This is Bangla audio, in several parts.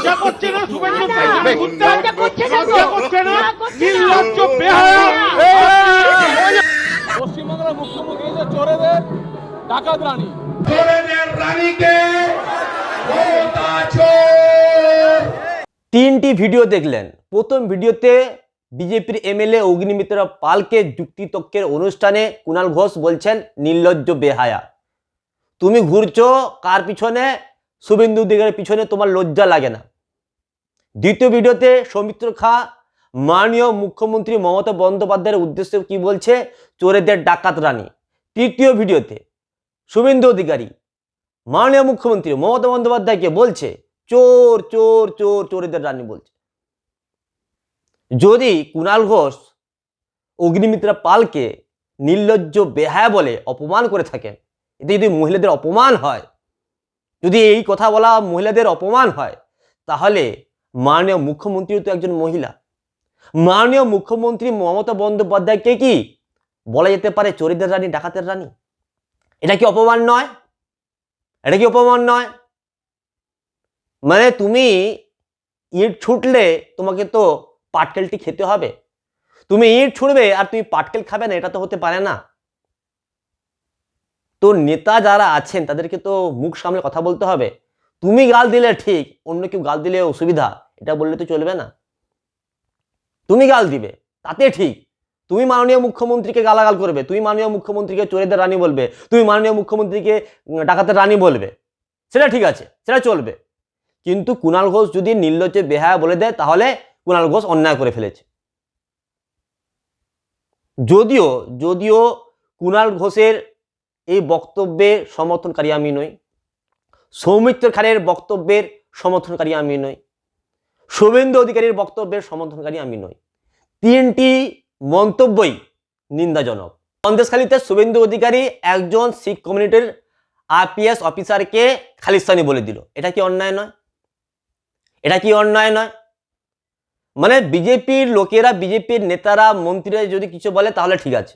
লজ্জা করছে না শুভেন্দু পেছনে ঘুরতে? লজ্জা করছে না? নির্লজ্জ বেহায়া। পশ্চিমবাংলার মুখ্যমন্ত্রী যে চোরেদের ডাকাত রানী, চোরেদের রানীকে মমতা চোর। তিনটি ভিডিও দেখলেন। প্রথম ভিডিওতে বিজেপির এমএলএ অগ্নিমিত্র পালকে যুক্তিতর্কের অনুষ্ঠানে কুণাল ঘোষ বলছেন নির্লজ্জ বেহায়া। তুমি ঘুরছো কার পিছনে? শুভেন্দু অধিকারীর পিছনে, তোমার লজ্জা লাগে না? দ্বিতীয় ভিডিওতে সৌমিত্র খাঁ মাননীয় মুখ্যমন্ত্রী মমতা বন্দ্যোপাধ্যায়ের উদ্দেশ্যে কি বলছে? চোরেদের ডাকাত রানী। তৃতীয় ভিডিওতে শুভেন্দু অধিকারী মাননীয় মুখ্যমন্ত্রী মমতা বন্দ্যোপাধ্যায়কে বলছে চোর চোর চোর, চোরেদের রানী বলছে। যদি কুণাল ঘোষ অগ্নিমিত্রা পালকে নির্লজ্জ বেহায়া বলে অপমান করে থাকেন, এতে যদি মহিলাদের অপমান হয়, যদি এই কথা বলা মহিলাদের অপমান হয়, তাহলে মাননীয় মুখ্যমন্ত্রী তো একজন মহিলা। মাননীয় মুখ্যমন্ত্রী মমতা বন্দ্যোপাধ্যায়কে কি বলা যেতে পারে চোরেদের রানী, ডাকাতের রানী? এটা কি অপমান নয়? এটা কি অপমান নয়? মানে তুমি ইট ছুটলে তোমাকে তো পাটকেলটি খেতে হবে। তুমি ইট ছুড়বে আর তুমি পাটকেল খাবে না, এটা তো হতে পারে না। তো নেতা যারা আছেন তাদেরকে তো মুখ সামলে কথা বলতে হবে। তুমি গাল দিলে ঠিক, অন্য কেউ গাল দিলে অসুবিধা, এটা বললে তো চলবে না। তুমি গাল দিবে তাতে ঠিক, তুমি মাননীয় মুখ্যমন্ত্রীকে গালাগাল করবে, তুমি মাননীয় মুখ্যমন্ত্রীকে চোরেদের রানী বলবে, তুমি মাননীয় মুখ্যমন্ত্রীকে ডাকাতের রানী বলবে, সেটা ঠিক আছে, সেটা চলবে। কিন্তু কুণাল ঘোষ যদি নির্লজ্জে বেহায়া বলে দেয়, তাহলে কুণাল ঘোষ অন্যায় করে ফেলেছে। যদিও যদিও কুণাল ঘোষের এই বক্তব্যের সমর্থনকারী আমি নই, সৌমিত্র খানের বক্তব্যের সমর্থনকারী আমি নই, শুভেন্দু অধিকারীর বক্তব্যের সমর্থনকারী আমি নই। তিনটি মন্তব্যই নিন্দাজনক। সন্দেশখালীতে শুভেন্দু অধিকারী একজন শিখ কমিউনিটির আইপিএস অফিসারকে খালিস্তানি বলে দিল, এটা কি অন্যায় নয়? এটা কি অন্যায় নয়? মানে বিজেপির লোকেরা, বিজেপির নেতারা, মন্ত্রীরা যদি কিছু বলে তাহলে ঠিক আছে,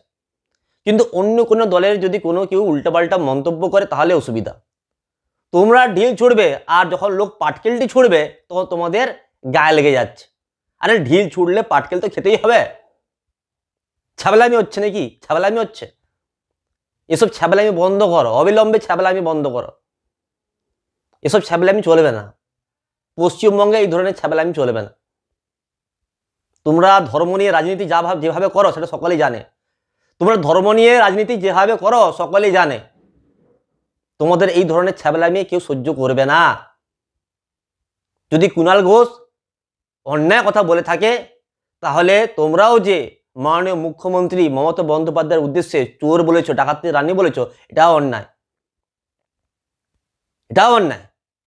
কিন্তু অন্য কোনো দলের যদি কোনো কেউ উল্টাপাল্টা মন্তব্য করে তাহলে অসুবিধা। তোমরা ঢিল ছুড়বে আর যখন লোক পাটকেলটি ছুড়বে তখন তোমাদের গায়ে লেগে যাচ্ছে। আরে ঢিল ছুড়লে পাটকেল তো খেতেই হবে। ছ্যাবলামি হচ্ছে নাকি? ছ্যাবলামি হচ্ছে। এসব ছ্যাবলামি বন্ধ করো, অবিলম্বে ছ্যাবলামি বন্ধ করো। এসব ছ্যাবলামি চলবে না। পশ্চিমবঙ্গে এই ধরনের ছ্যাবলামি চলবে না। তোমরা ধর্ম নিয়ে রাজনীতি যেভাবে করো সেটা সকলেই জানে। তোমরা ধর্ম নিয়ে রাজনীতি যেভাবে করো সকলেই জানে। তোমাদের এই ধরনের ছ্যাবলামি কেউ সহ্য করবে না। যদি কুণাল ঘোষ অন্যায় কথা বলে থাকে, তাহলে তোমরাও যে মাননীয় মুখ্যমন্ত্রী মমতা বন্দ্যোপাধ্যায়ের উদ্দেশ্যে চোর বলেছো, ডাকাতের রানী বলেছো, এটাও অন্যায়, এটাও অন্যায়।